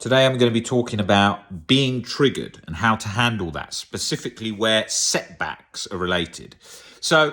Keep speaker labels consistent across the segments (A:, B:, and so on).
A: Today I'm going to be talking about being triggered and how to handle that, specifically where setbacks are related. So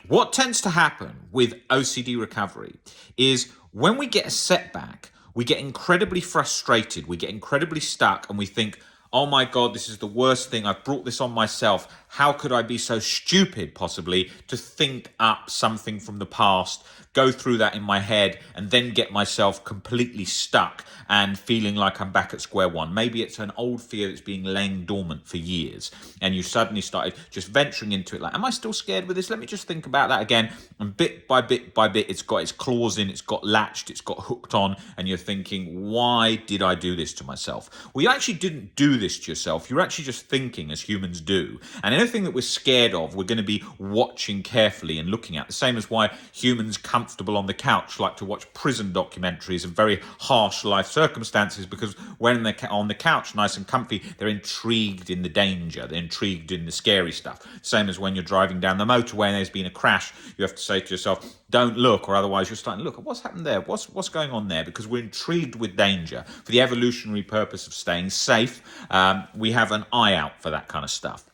A: what tends to happen with OCD recovery is when we get a setback, we get incredibly frustrated, we get incredibly stuck, and we think, oh my God, this is the worst thing. I've brought this on myself. How could I be so stupid, possibly, to think up something from the past, go through that in my head, and then get myself completely stuck and feeling like I'm back at square one. Maybe it's an old fear that's been laying dormant for years, and you suddenly started just venturing into it like, am I still scared with this? Let me just think about that again. And bit by bit by bit, it's got its claws in, it's got latched, it's got hooked on, and you're thinking, why did I do this to myself? Well, you actually didn't do this to yourself. You're actually just thinking, as humans do. And anything that we're scared of, we're going to be watching carefully and looking at. The same as why humans comfortable on the couch like to watch prison documentaries of very harsh life circumstances, because when they're on the couch nice and comfy, they're intrigued in the danger, they're intrigued in the scary stuff. Same as when you're driving down the motorway and there's been a crash, you have to say to yourself, don't look, or otherwise you're starting to look at what's happened there, what's going on there, because we're intrigued with danger. For the evolutionary purpose of staying safe, we have an eye out for that kind of stuff.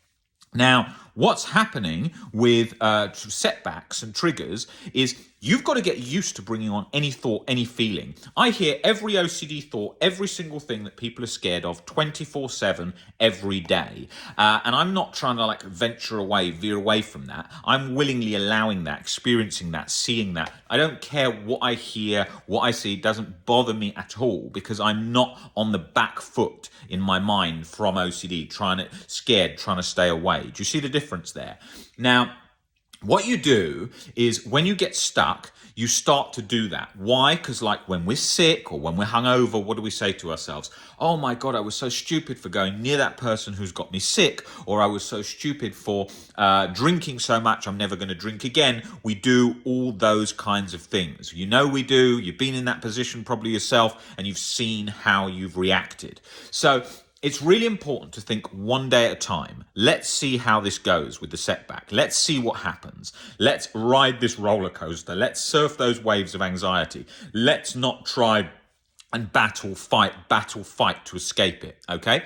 A: Now, what's happening with setbacks and triggers is you've got to get used to bringing on any thought, any feeling. I hear every OCD thought, every single thing that people are scared of 24/7 every day. And I'm not trying to venture away, veer away from that. I'm willingly allowing that, experiencing that, seeing that. I don't care what I hear, what I see. It doesn't bother me at all, because I'm not on the back foot in my mind from OCD, trying to stay away. Do you see the difference there? Now, what you do is when you get stuck, you start to do that. Why? Because when we're sick or when we're hungover, what do we say to ourselves? Oh my God, I was so stupid for going near that person who's got me sick, or I was so stupid for drinking so much, I'm never going to drink again. We do all those kinds of things. You know we do. You've been in that position probably yourself, and you've seen how you've reacted. So it's really important to think one day at a time. Let's see how this goes with the setback. Let's see what happens. Let's ride this roller coaster. Let's surf those waves of anxiety. Let's not try and battle, fight to escape it, okay?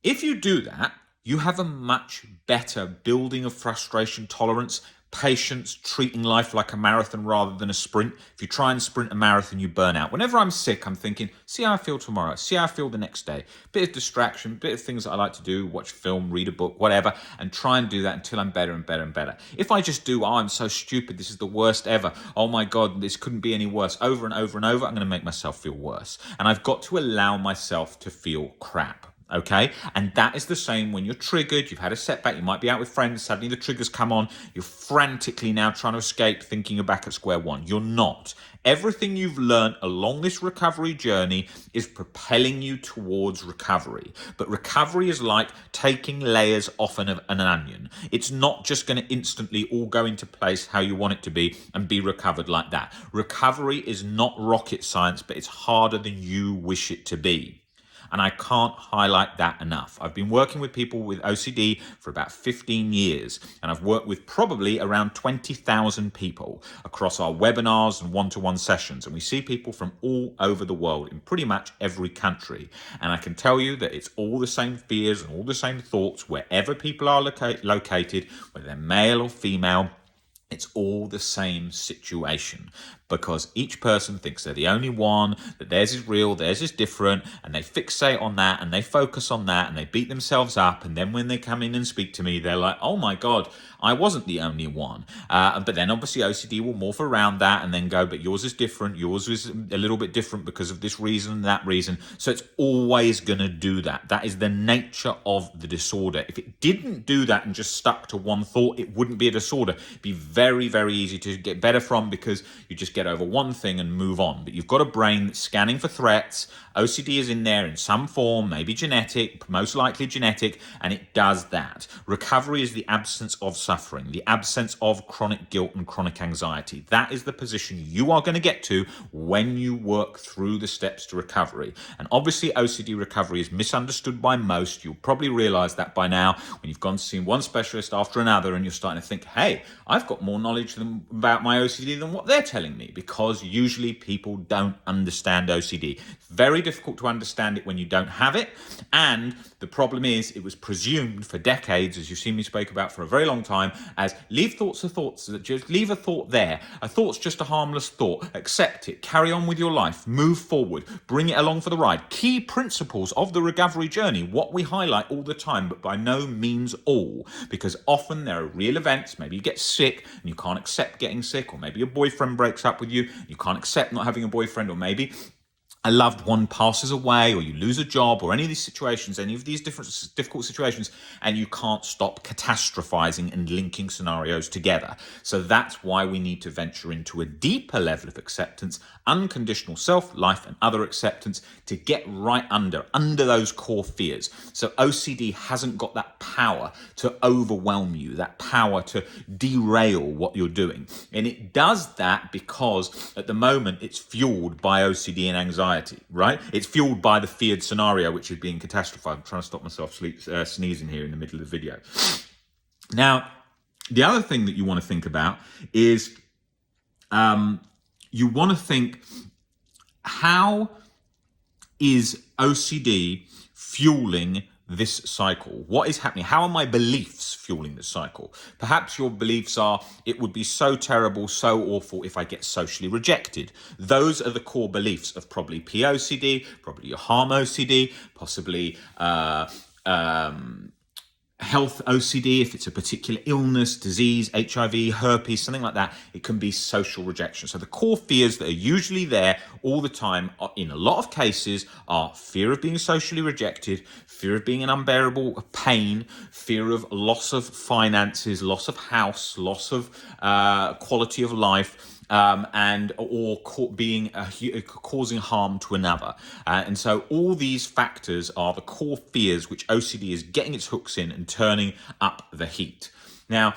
A: If you do that, you have a much better building of frustration tolerance, patience, treating life like a marathon rather than a sprint. If you try and sprint a marathon, you burn out. Whenever I'm sick, I'm thinking, see how I feel tomorrow, see how I feel the next day. Bit of distraction, bit of things that I like to do, watch film, read a book, whatever, and try and do that until I'm better and better and better. If I just do, I'm so stupid, this is the worst ever, oh my God, this couldn't be any worse, over and over and over, I'm going to make myself feel worse. And I've got to allow myself to feel crap. Okay, and that is the same when you're triggered, you've had a setback, you might be out with friends, suddenly the triggers come on, you're frantically now trying to escape, thinking you're back at square one. You're not. Everything you've learned along this recovery journey is propelling you towards recovery. But recovery is like taking layers off an onion. It's not just going to instantly all go into place how you want it to be and be recovered like that. Recovery is not rocket science, but it's harder than you wish it to be. And I can't highlight that enough. I've been working with people with OCD for about 15 years, and I've worked with probably around 20,000 people across our webinars and one-to-one sessions. And we see people from all over the world in pretty much every country. And I can tell you that it's all the same fears and all the same thoughts wherever people are located, whether they're male or female. It's all the same situation, because each person thinks they're the only one, that theirs is real, theirs is different, and they fixate on that and they focus on that and they beat themselves up. And then when they come in and speak to me, they're like, oh my God, I wasn't the only one. But then obviously OCD will morph around that and then go, but yours is different, yours is a little bit different because of this reason, that reason. So it's always going to do that. That is the nature of the disorder. If it didn't do that and just stuck to one thought, it wouldn't be a disorder. It'd be very, very easy to get better from, because you just get over one thing and move on. But you've got a brain that's scanning for threats. OCD is in there in some form, maybe genetic, most likely genetic, and it does that. Recovery is the absence of suffering, the absence of chronic guilt and chronic anxiety. That is the position you are going to get to when you work through the steps to recovery. And obviously OCD recovery is misunderstood by most. You'll probably realize that by now when you've gone to see one specialist after another and you're starting to think, hey, I've got more knowledge about my OCD than what they're telling me. me because usually people don't understand OCD. It's very difficult to understand it when you don't have it. And the problem is it was presumed for decades, as you've seen me speak about for a very long time, as leave thoughts are thoughts, just leave a thought there. A thought's just a harmless thought. Accept it. Carry on with your life. Move forward. Bring it along for the ride. Key principles of the recovery journey, what we highlight all the time, but by no means all, because often there are real events. Maybe you get sick and you can't accept getting sick, or maybe your boyfriend breaks up with you, you can't accept not having a boyfriend, or maybe a loved one passes away, or you lose a job, or any of these situations, any of these different difficult situations, and you can't stop catastrophizing and linking scenarios together. So that's why we need to venture into a deeper level of acceptance, unconditional self, life, and other acceptance to get right under those core fears. So OCD hasn't got that power to overwhelm you, that power to derail what you're doing. And it does that because at the moment it's fueled by OCD and anxiety, right? It's fueled by the feared scenario, which is being catastrophized. I'm trying to stop myself sneezing here in the middle of the video. Now, the other thing that you want to think about is you want to think, how is OCD fueling this cycle? What is happening? How are my beliefs fueling this cycle? Perhaps your beliefs are, it would be so terrible, so awful if I get socially rejected. Those are the core beliefs of probably POCD, probably your harm OCD, possibly health OCD, if it's a particular illness, disease, HIV, herpes, something like that. It can be social rejection. So the core fears that are usually there all the time are, in a lot of cases, are fear of being socially rejected, fear of being an unbearable pain, fear of loss of finances, loss of house, loss of quality of life, or causing harm to another. And so all these factors are the core fears which OCD is getting its hooks in and turning up the heat. Now,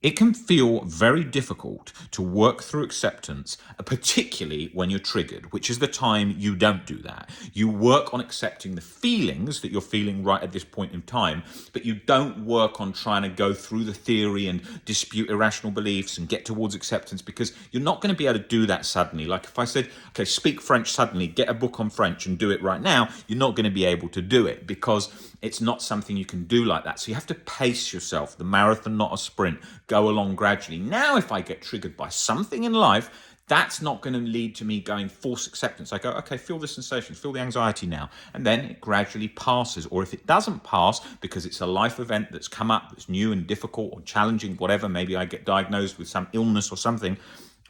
A: it can feel very difficult to work through acceptance, particularly when you're triggered, which is the time you don't do that. You work on accepting the feelings that you're feeling right at this point in time, but you don't work on trying to go through the theory and dispute irrational beliefs and get towards acceptance, because you're not going to be able to do that suddenly. Like if I said, okay, speak French suddenly, get a book on French and do it right now, you're not going to be able to do it because it's not something you can do like that. So you have to pace yourself, the marathon, not a sprint. Go along gradually. Now, if I get triggered by something in life, that's not going to lead to me going force acceptance. I go, okay, feel the sensations, feel the anxiety now. And then it gradually passes. Or if it doesn't pass because it's a life event that's come up, that's new and difficult or challenging, whatever, maybe I get diagnosed with some illness or something,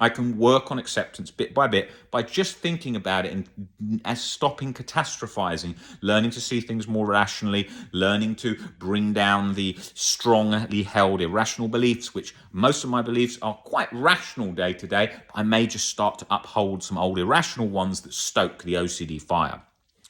A: I can work on acceptance bit by bit by just thinking about it and stopping catastrophizing, learning to see things more rationally, learning to bring down the strongly held irrational beliefs, which most of my beliefs are quite rational day to day. I may just start to uphold some old irrational ones that stoke the OCD fire.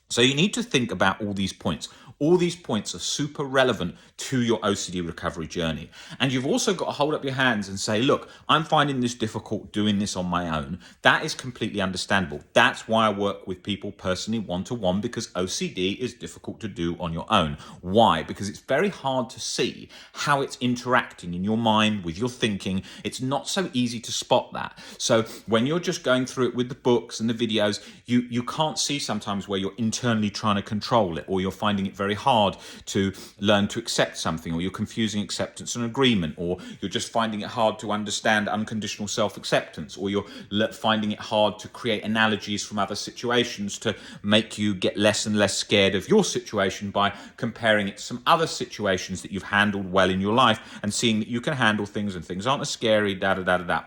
A: So you need to think about all these points. All these points are super relevant to your OCD recovery journey. And you've also got to hold up your hands and say, look, I'm finding this difficult doing this on my own. That is completely understandable. That's why I work with people personally one-to-one, because OCD is difficult to do on your own. Why? Because it's very hard to see how it's interacting in your mind with your thinking. It's not so easy to spot that. So when you're just going through it with the books and the videos, you can't see sometimes where you're internally trying to control it, or you're finding it very hard to learn to accept something, or you're confusing acceptance and agreement, or you're just finding it hard to understand unconditional self-acceptance, or you're finding it hard to create analogies from other situations to make you get less and less scared of your situation by comparing it to some other situations that you've handled well in your life and seeing that you can handle things and things aren't as scary,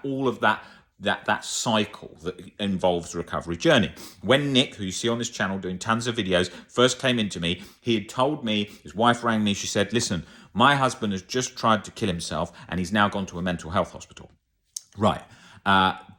A: all of that cycle that involves the recovery journey. When Nick, who you see on this channel doing tons of videos, first came into me, he had told me, his wife rang me, she said, listen, my husband has just tried to kill himself and he's now gone to a mental health hospital. Right.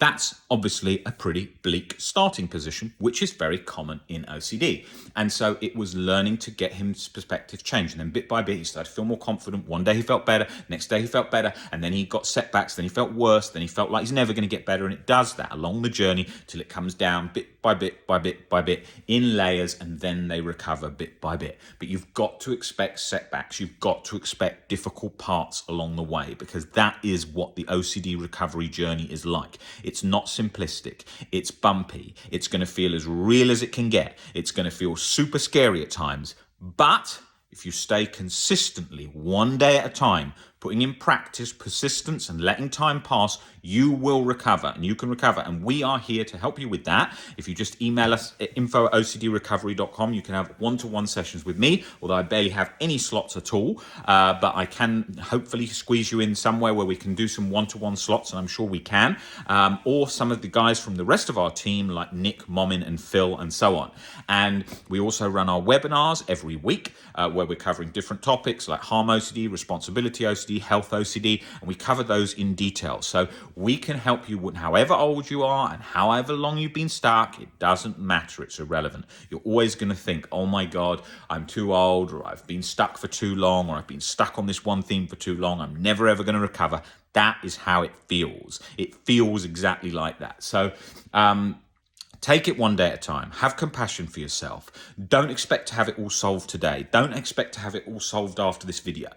A: That's obviously a pretty bleak starting position, which is very common in OCD. And so it was learning to get his perspective changed. And then bit by bit, he started to feel more confident. One day he felt better, next day he felt better, and then he got setbacks, then he felt worse, then he felt like he's never going to get better. And it does that along the journey till it comes down bit by bit by bit by bit in layers, and then they recover bit by bit. But you've got to expect setbacks. You've got to expect difficult parts along the way, because that is what the OCD recovery journey is like. It's not simplistic. It's bumpy. It's going to feel as real as it can get. It's going to feel super scary at times. But if you stay consistently, one day at a time, putting in practice, persistence, and letting time pass, you will recover, and you can recover. And we are here to help you with that. If you just email us at info@ocdrecovery.com, you can have one-to-one sessions with me, although I barely have any slots at all. But I can hopefully squeeze you in somewhere where we can do some one-to-one slots, and I'm sure we can. Or some of the guys from the rest of our team, like Nick, Momin, and Phil, and so on. And we also run our webinars every week, where we're covering different topics like harm OCD, responsibility OCD, health OCD, and we cover those in detail. So we can help you with however old you are and however long you've been stuck. It doesn't matter. It's irrelevant. You're always going to think, oh my God, I'm too old, or I've been stuck for too long, or I've been stuck on this one theme for too long. I'm never ever going to recover. That is how it feels. It feels exactly like that. So, take it one day at a time. Have compassion for yourself. Don't expect to have it all solved today. Don't expect to have it all solved after this video.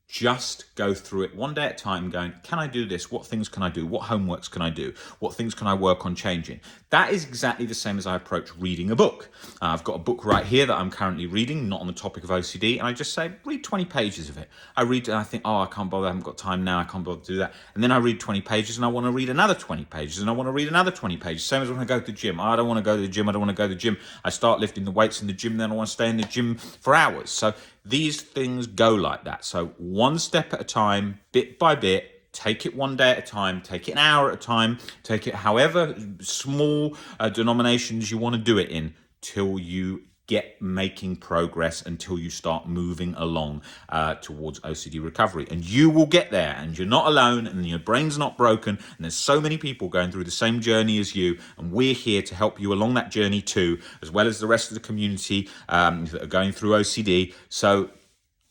A: Just go through it one day at a time, going, can I do this? What things can I do? What homeworks can I do? What things can I work on changing? That is exactly the same as I approach reading a book. I've got a book right here that I'm currently reading, not on the topic of OCD, and I just say, read 20 pages of it. I read and I think, oh, I can't bother, I haven't got time now, I can't bother to do that. And then I read 20 pages and I want to read another 20 pages and I want to read another 20 pages. Same as when I go to the gym. I don't want to go to the gym, I don't want to go to the gym. I start lifting the weights in the gym, then I want to stay in the gym for hours. So these things go like that. So one step at a time, bit by bit. Take it one day at a time, take it an hour at a time, take it however small denominations you want to do it in, till you get making progress, until you start moving along towards OCD recovery. And you will get there, and you're not alone, and your brain's not broken, and there's so many people going through the same journey as you, and we're here to help you along that journey too, as well as the rest of the community that are going through OCD. So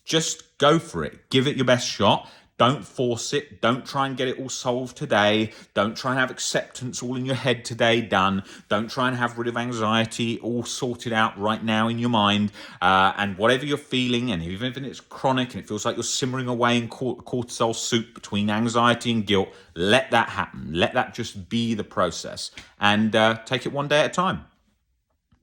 A: just go for it. Give it your best shot. Don't force it. Don't try and get it all solved today. Don't try and have acceptance all in your head today done. Don't try and have rid of anxiety all sorted out right now in your mind. And whatever you're feeling, and even if it's chronic and it feels like you're simmering away in cortisol soup between anxiety and guilt, let that happen. Let that just be the process. And take it one day at a time.